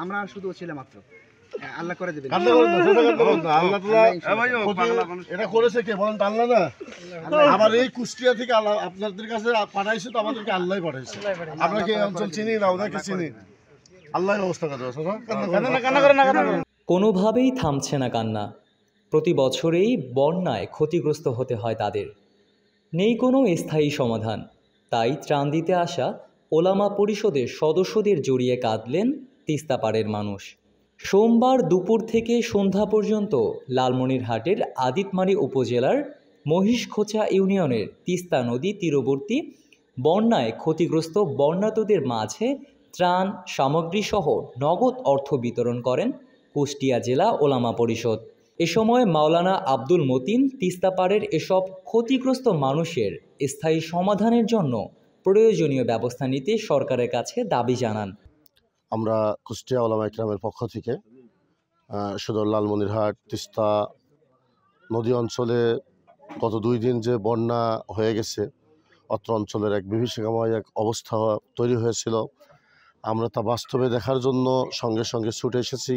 আমরা শুধু ছেলে মাত্র, আল্লাহ করে দেবেন। এটা করেছে কে বলেন? আল্লাহ না? আমার এই কুষ্টিয়া থেকে আল্লাহ আপনাদের কাছে পাঠাইছে, তো আমাদেরকে আল্লাহ পাঠাইছে। আমরা কি এই অঞ্চল চিনি না? ওদেরকে চিনি। আল্লাহ ব্যবস্থা করে। কোনোভাবেই থামছে না কান্না। প্রতি বছরেই বন্যায় ক্ষতিগ্রস্ত হতে হয় তাদের। নেই কোনো স্থায়ী সমাধান। তাই ত্রাণ দিতে আসা ওলামা পরিষদের সদস্যদের জড়িয়ে কাঁদলেন তিস্তাপাড়ের মানুষ। সোমবার দুপুর থেকে সন্ধ্যা পর্যন্ত লালমনিরহাটের আদিতমারী উপজেলার মহিষখোঁচা ইউনিয়নের তিস্তা নদী তীরবর্তী বন্যায় ক্ষতিগ্রস্ত বন্যার্তদের মাঝে ত্রাণ সামগ্রীসহ নগদ অর্থ বিতরণ করেন কুষ্টিয়া জেলা ওলামা পরিষদ। এ সময় মাওলানা আব্দুল মতিন তিস্তাপাড়ের এসব ক্ষতিগ্রস্ত মানুষের স্থায়ী সমাধানের জন্য প্রয়োজনীয় ব্যবস্থা নিতে সরকারের কাছে দাবি জানান। আমরা কুষ্টিয়া ওলামা ইকরামের পক্ষ থেকে সদর লালমনিরহাট তিস্তা নদী অঞ্চলে গত 2 দিন যে বন্যা হয়ে গেছে, অত্র অঞ্চলের এক বিভীষিকাময় এক অবস্থা তৈরি হয়েছিল, আমরা তা বাস্তবে দেখার জন্য সঙ্গে সঙ্গে ছুটে এসেছি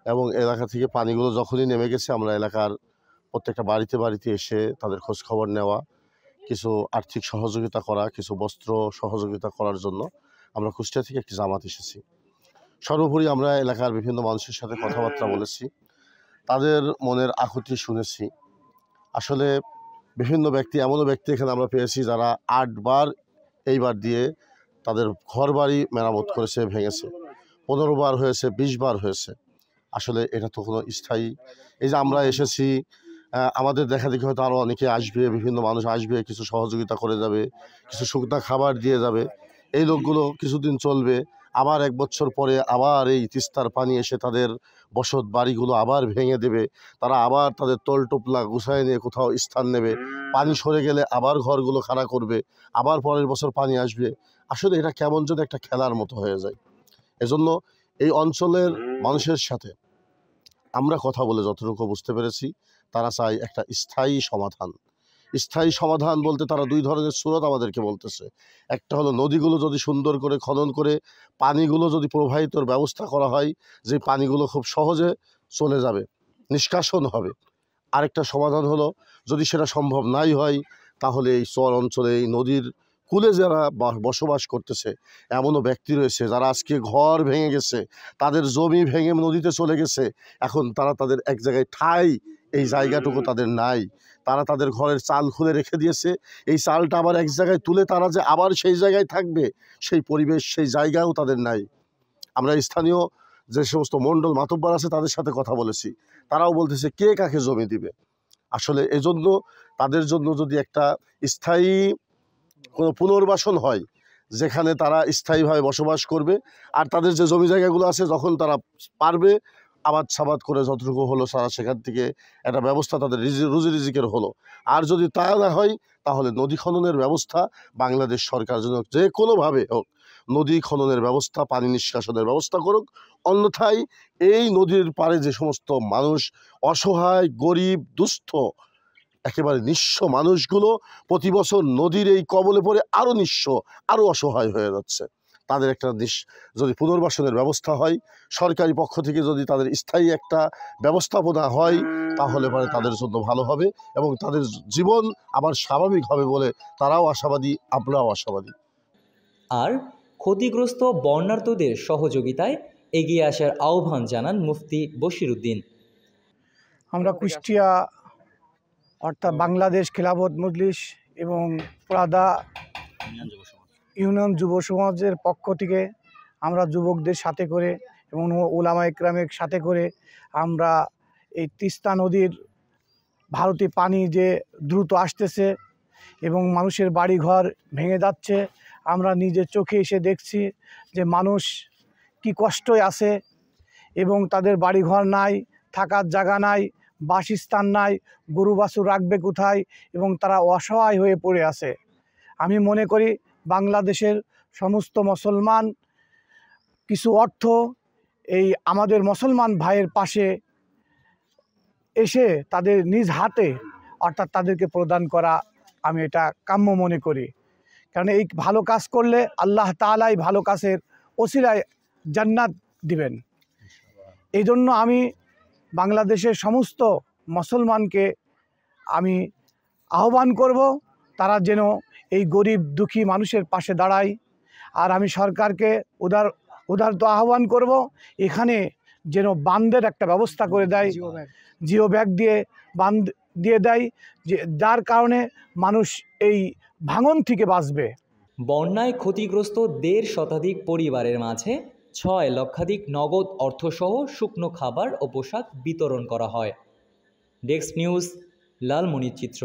এবং এলাকা থেকে পানিগুলো যখনই নেমে গেছে আমরা এলাকার প্রত্যেকটা বাড়িতে বাড়িতে এসে তাদের খোঁজ খবর নেওয়া, কিছু আর্থিক সহযোগিতা করা, কিছু বস্ত্র সহযোগিতা করার জন্য আমরা কুষ্টিয়া থেকে একটি জামাত এসেছি। সর্বোপরি আমরা এলাকার বিভিন্ন মানুষের সাথে কথাবার্তা বলেছি, তাদের মনের আকুতি শুনেছি। আসলে বিভিন্ন ব্যক্তি, এমনও ব্যক্তি এখানে আমরা পেয়েছি যারা 8 বার এইবার দিয়ে তাদের ঘর বাড়ি মেরামত করেছে, ভেঙেছে। 15 বার হয়েছে, 20 বার হয়েছে। আসলে এটা তো কোনো স্থায়ী, এই যে আমরা এসেছি, আমাদের দেখা দেখি হয়তো আরও অনেকে আসবে, বিভিন্ন মানুষ আসবে, কিছু সহযোগিতা করে যাবে, কিছু শুকনা খাবার দিয়ে যাবে। এই লোকগুলো কিছুদিন চলবে, আবার 1 বছর পরে আবার এই তিস্তার পানি এসে তাদের বসত বাড়িগুলো আবার ভেঙে দেবে। তারা আবার তাদের তলটোপলা গুছায় নিয়ে কোথাও স্থান নেবে, পানি সরে গেলে আবার ঘরগুলো খাড়া করবে, আবার পরের বছর পানি আসবে। আসলে এটা কেমন যেন একটা খেলার মতো হয়ে যায়। এজন্য এই অঞ্চলের মানুষের সাথে আমরা কথা বলে যতটুকু বুঝতে পেরেছি, তারা চায় একটা স্থায়ী সমাধান। স্থায়ী সমাধান বলতে তারা 2 ধরনের সুরত আমাদেরকে বলতেছে। একটা হলো নদীগুলো যদি সুন্দর করে খনন করে পানিগুলো যদি প্রবাহিতর ব্যবস্থা করা হয়, যে পানিগুলো খুব সহজে চলে যাবে, নিষ্কাশন হবে। আরেকটা সমাধান হলো যদি সেটা সম্ভব নাই হয়, তাহলে এই চর অঞ্চলে এই নদীর কূলে যারা বসবাস করতেছে, এমনও ব্যক্তি রয়েছে যারা আজকে ঘর ভেঙে গেছে, তাদের জমি ভেঙে নদীতে চলে গেছে, এখন তারা তাদের এক জায়গায় ঠাঁই, এই জায়গাটুকু তাদের নাই। তারা তাদের ঘরের চাল খুলে রেখে দিয়েছে, এই চালটা আবার এক জায়গায় তুলে তারা যে আবার সেই জায়গায় থাকবে, সেই পরিবেশ, সেই জায়গাও তাদের নাই। আমরা স্থানীয় যে সমস্ত মণ্ডল মাতব্বর আছে তাদের সাথে কথা বলেছি, তারাও বলতেছে কে কাকে জমি দিবে। আসলে এজন্য তাদের জন্য যদি একটা স্থায়ী কোনো পুনর্বাসন হয়, যেখানে তারা স্থায়ীভাবে বসবাস করবে, আর তাদের যে জমি জায়গাগুলো আছে যখন তারা পারবে আবাদ সাবাদ করে যতটুকু হলো তারা সেখান থেকে একটা ব্যবস্থা তাদের রুজি রিজিকের হলো। আর যদি তা না হয়, তাহলে নদী খননের ব্যবস্থা বাংলাদেশ সরকার যেন যে কোনোভাবে হোক নদী খননের ব্যবস্থা, পানি নিষ্কাশনের ব্যবস্থা করুক। অন্যথায় এই নদীর পাড়ে যে সমস্ত মানুষ অসহায়, গরিব, দুস্থ, একেবারে নিঃস্ব মানুষগুলো প্রতি বছর নদীর এই কবলে পড়ে আরও নিঃস্ব, আরও অসহায় হয়ে যাচ্ছে, তাদের একটা যদি পুনর্বাসনের ব্যবস্থা হয়, সরকারি পক্ষ থেকে যদি তাদের স্থায়ী একটা ব্যবস্থাপনা হয়, তাহলে পরে তাদের জন্য ভালো হবে এবং তাদের জীবন আবার স্বাভাবিক হবে বলে তারাও আশাবাদী, আমরাও আশাবাদী। আর ক্ষতিগ্রস্ত বন্যার্তদের সহযোগিতায় এগিয়ে আসার আহ্বান জানান মুফতি বশিরউদ্দিন। আমরা কুষ্টিয়া অর্থাৎ বাংলাদেশ খিলাফত মজলিস এবং পুরাদা ইউনিয়ন যুব সমাজের পক্ষ থেকে আমরা যুবকদের সাথে করে এবং ওলামা ইকরামের সাথে করে আমরা এই তিস্তা নদীর ভারতে পানি যে দ্রুত আসতেছে এবং মানুষের বাড়িঘর ভেঙে যাচ্ছে, আমরা নিজের চোখে এসে দেখছি যে মানুষ কি কষ্টই আছে এবং তাদের বাড়িঘর নাই, থাকার জায়গা নাই, বাসস্থান নাই, গরু বাছুর রাখবে কোথায় এবং তারা অসহায় হয়ে পড়ে আছে। আমি মনে করি বাংলাদেশের সমস্ত মুসলমান কিছু অর্থ এই আমাদের মুসলমান ভাইয়ের পাশে এসে তাদের নিজ হাতে অর্থাৎ তাদেরকে প্রদান করা আমি এটা কাম্য মনে করি। কারণ এই ভালো কাজ করলে আল্লাহ তাআলাই ভালো কাজের ওসিলায় জান্নাত দিবেন। এই জন্য আমি বাংলাদেশের সমস্ত মুসলমানকে আমি আহ্বান করব তারা যেন এই গরিব দুঃখী মানুষের পাশে দাঁড়ায়। আর আমি সরকারকে উদারত আহ্বান করব এখানে যেন বাঁধের একটা ব্যবস্থা করে দেয়, জিও ব্যাগ দিয়ে বাঁধ দিয়ে দেয়, যে যার কারণে মানুষ এই ভাঙন থেকে বাঁচবে। বন্যায় ক্ষতিগ্রস্ত ১.৫ শতাধিক পরিবারের মাঝে ৬ লক্ষাধিক নগদ অর্থসহ শুকনো খাবার ও পোশাক বিতরণ করা হয়। Desk news, লালমনিরচিত্র।